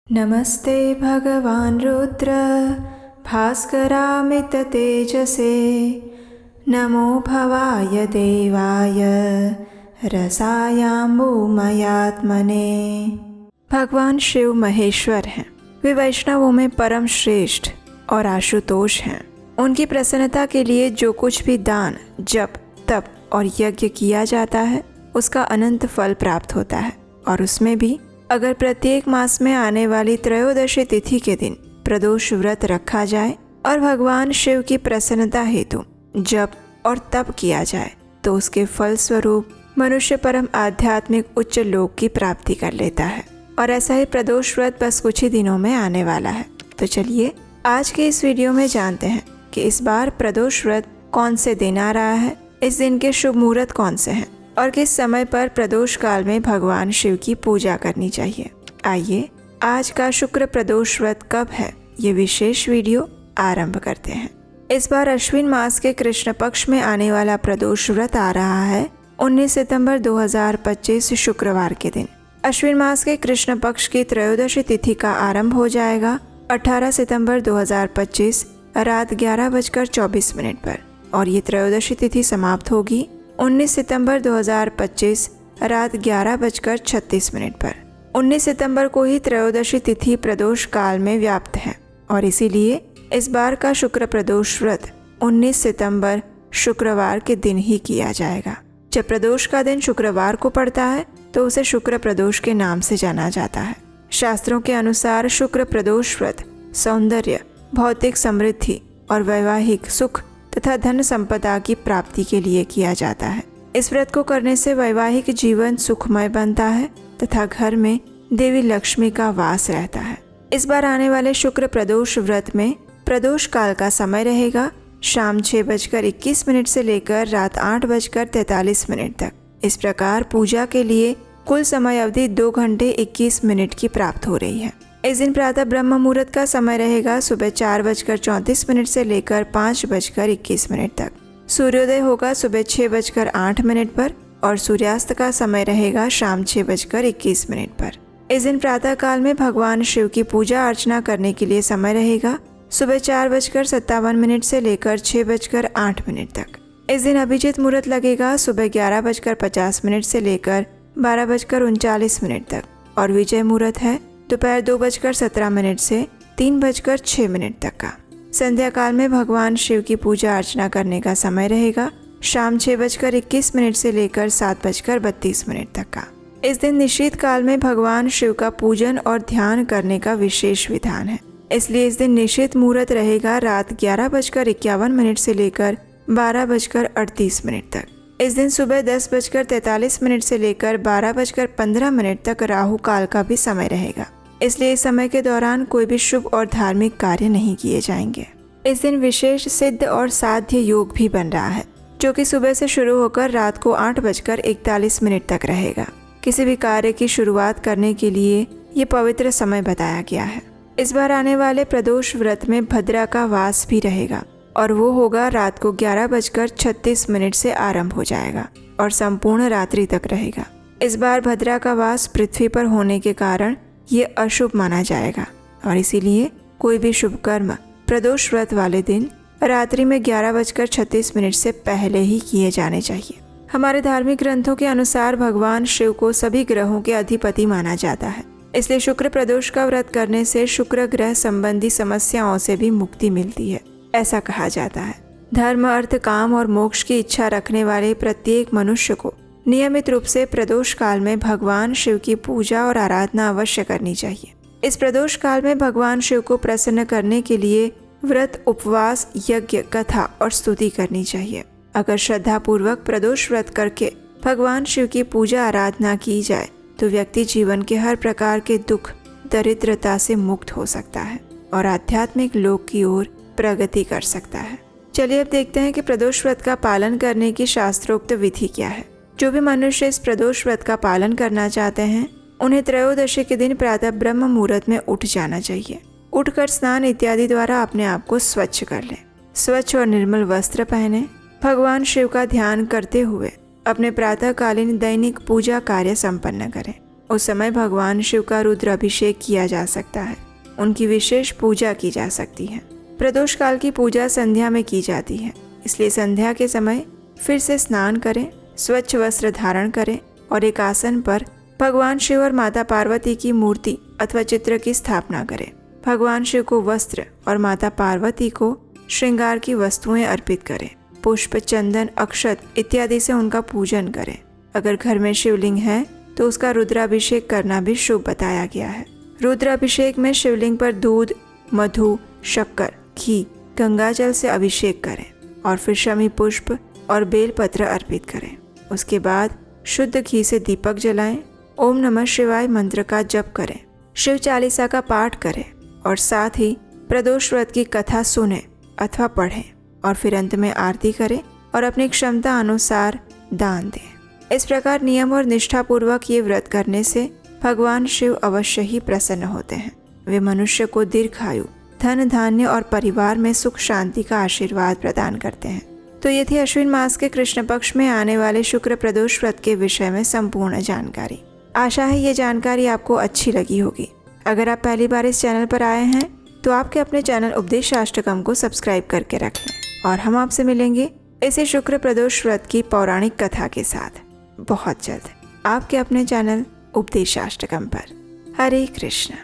नमस्ते भगवान् रुद्र भास्करामिततेजसे नमो भवाय देवाय रसायाम्बुमयात्मने। भगवान शिव महेश्वर हैं। वे वैष्णवों में परम श्रेष्ठ और आशुतोष हैं। उनकी प्रसन्नता के लिए जो कुछ भी दान, जप, तप और यज्ञ किया जाता है उसका अनंत फल प्राप्त होता है। और उसमें भी अगर प्रत्येक मास में आने वाली त्रयोदशी तिथि के दिन प्रदोष व्रत रखा जाए और भगवान शिव की प्रसन्नता हेतु जप और तप किया जाए तो उसके फल स्वरूप मनुष्य परम आध्यात्मिक उच्च लोक की प्राप्ति कर लेता है। और ऐसा ही प्रदोष व्रत बस कुछ ही दिनों में आने वाला है। तो चलिए आज के इस वीडियो में जानते हैं कि इस बार प्रदोष व्रत कौन से दिन आ रहा है, इस दिन के शुभ मुहूर्त कौन से हैं और किस समय पर प्रदोष काल में भगवान शिव की पूजा करनी चाहिए। आइए आज का शुक्र प्रदोष व्रत कब है ये विशेष वीडियो आरंभ करते हैं। इस बार अश्विन मास के कृष्ण पक्ष में आने वाला प्रदोष व्रत आ रहा है 19 सितंबर 2025 शुक्रवार के दिन। अश्विन मास के कृष्ण पक्ष की त्रयोदशी तिथि का आरंभ हो जाएगा 18 सितंबर 2025 रात 11:24 पर और ये त्रयोदशी तिथि समाप्त होगी 19 सितंबर 2025 रात 11:36 पर। 19 सितंबर को ही त्रयोदशी तिथि प्रदोष काल में व्याप्त है और इसीलिए इस बार का शुक्र प्रदोष व्रत 19 सितंबर शुक्रवार के दिन ही किया जाएगा। जब प्रदोष का दिन शुक्रवार को पड़ता है तो उसे शुक्र प्रदोष के नाम से जाना जाता है। शास्त्रों के अनुसार शुक्र प्रदोष व्रत सौंदर्य, भौतिक समृद्धि और वैवाहिक सुख तथा धन संपदा की प्राप्ति के लिए किया जाता है। इस व्रत को करने से वैवाहिक जीवन सुखमय बनता है तथा घर में देवी लक्ष्मी का वास रहता है। इस बार आने वाले शुक्र प्रदोष व्रत में प्रदोष काल का समय रहेगा शाम 6:21 से लेकर रात 8:43 तक। इस प्रकार पूजा के लिए कुल समय अवधि 2 घंटे 21 मिनट की प्राप्त हो रही है। इस दिन प्रातः ब्रह्म मुहूर्त का समय रहेगा सुबह 4:34 से लेकर 5:21 तक। सूर्योदय होगा सुबह 6:08 पर और सूर्यास्त का समय रहेगा शाम 6:21 पर। इस दिन प्रातः काल में भगवान शिव की पूजा अर्चना करने के लिए समय रहेगा सुबह 4:57 से लेकर 6:08 तक। इस दिन अभिजीत मुहूर्त लगेगा सुबह 11:50 से लेकर 12:39 तक और विजय मुहूर्त है दोपहर 2:17 से 3:06 तक का। संध्या काल में भगवान शिव की पूजा अर्चना करने का समय रहेगा शाम 6:21 से लेकर 7:32 तक का। इस दिन निशीत काल में भगवान शिव का पूजन और ध्यान करने का विशेष विधान है, इसलिए इस दिन निशीत मुहूर्त रहेगा रात 11:51 से लेकर 12:38 तक। इस दिन सुबह 10:43 से लेकर 12:15 तक राहु काल का भी समय रहेगा, इसलिए इस समय के दौरान कोई भी शुभ और धार्मिक कार्य नहीं किए जाएंगे। इस दिन विशेष सिद्ध और साध्य योग भी बन रहा है जो कि सुबह से शुरू होकर रात को 8:41 तक रहेगा। किसी भी कार्य की शुरुआत करने के लिए ये पवित्र समय बताया गया है। इस बार आने वाले प्रदोष व्रत में भद्रा का वास भी रहेगा और वो होगा रात को 11:36 से आरंभ हो जाएगा और संपूर्ण रात्रि तक रहेगा। इस बार भद्रा का वास पृथ्वी पर होने के कारण ये अशुभ माना जाएगा और इसीलिए कोई भी शुभ कर्म प्रदोष व्रत वाले दिन रात्रि में 11:36 से पहले ही किए जाने चाहिए। हमारे धार्मिक ग्रंथों के अनुसार भगवान शिव को सभी ग्रहों के अधिपति माना जाता है, इसलिए शुक्र प्रदोष का व्रत करने से शुक्र ग्रह संबंधी समस्याओं से भी मुक्ति मिलती है, ऐसा कहा जाता है। धर्म, अर्थ, काम और मोक्ष की इच्छा रखने वाले प्रत्येक मनुष्य को नियमित रूप से प्रदोष काल में भगवान शिव की पूजा और आराधना अवश्य करनी चाहिए। इस प्रदोष काल में भगवान शिव को प्रसन्न करने के लिए व्रत, उपवास, यज्ञ, कथा और स्तुति करनी चाहिए। अगर श्रद्धा पूर्वक प्रदोष व्रत करके भगवान शिव की पूजा आराधना की जाए तो व्यक्ति जीवन के हर प्रकार के दुख, दरिद्रता से मुक्त हो सकता है और आध्यात्मिक लोक की ओर प्रगति कर सकता है। चलिए अब देखते हैं कि प्रदोष व्रत का पालन करने की शास्त्रोक्त विधि क्या है। जो भी मनुष्य इस प्रदोष व्रत का पालन करना चाहते हैं उन्हें त्रयोदशी के दिन प्रातः ब्रह्म मुहूर्त में उठ जाना चाहिए। उठकर स्नान इत्यादि द्वारा अपने आप को स्वच्छ कर लें। स्वच्छ और निर्मल वस्त्र पहने भगवान शिव का ध्यान करते हुए अपने प्रातःकालीन दैनिक पूजा कार्य संपन्न करें। उस समय भगवान शिव का रुद्राभिषेक किया जा सकता है। उनकी विशेष पूजा की जा सकती है। प्रदोष काल की पूजा संध्या में की जाती है, इसलिए संध्या के समय फिर से स्नान करें, स्वच्छ वस्त्र धारण करें और एक आसन पर भगवान शिव और माता पार्वती की मूर्ति अथवा चित्र की स्थापना करें। भगवान शिव को वस्त्र और माता पार्वती को श्रृंगार की वस्तुएं अर्पित करें। पुष्प, चंदन, अक्षत इत्यादि से उनका पूजन करें। अगर घर में शिवलिंग है तो उसका रुद्राभिषेक करना भी शुभ बताया गया है। रुद्राभिषेक में शिवलिंग पर दूध, मधु, शक्कर, घी, गंगाजल से अभिषेक करें और फिर शमी पुष्प और बेलपत्र अर्पित करें। उसके बाद शुद्ध घी से दीपक जलाएं, ओम नमः शिवाय मंत्र का जप करें, शिव चालीसा का पाठ करें और साथ ही प्रदोष व्रत की कथा सुनें अथवा पढ़ें और फिर अंत में आरती करें और अपनी क्षमता अनुसार दान दें। इस प्रकार नियम और निष्ठापूर्वक ये व्रत करने से भगवान शिव अवश्य ही प्रसन्न होते हैं। वे मनुष्य को दीर्घायु, धन धान्य और परिवार में सुख शांति का आशीर्वाद प्रदान करते हैं। तो ये थी अश्विन मास के कृष्ण पक्ष में आने वाले शुक्र प्रदोष व्रत के विषय में संपूर्ण जानकारी। आशा है ये जानकारी आपको अच्छी लगी होगी। अगर आप पहली बार इस चैनल पर आए हैं तो आपके अपने चैनल उपदेशाष्टकम को सब्सक्राइब करके रख लें और हम आपसे मिलेंगे इसी शुक्र प्रदोष व्रत की पौराणिक कथा के साथ बहुत जल्द आपके अपने चैनल उपदेशाष्टकम पर। हरे कृष्ण।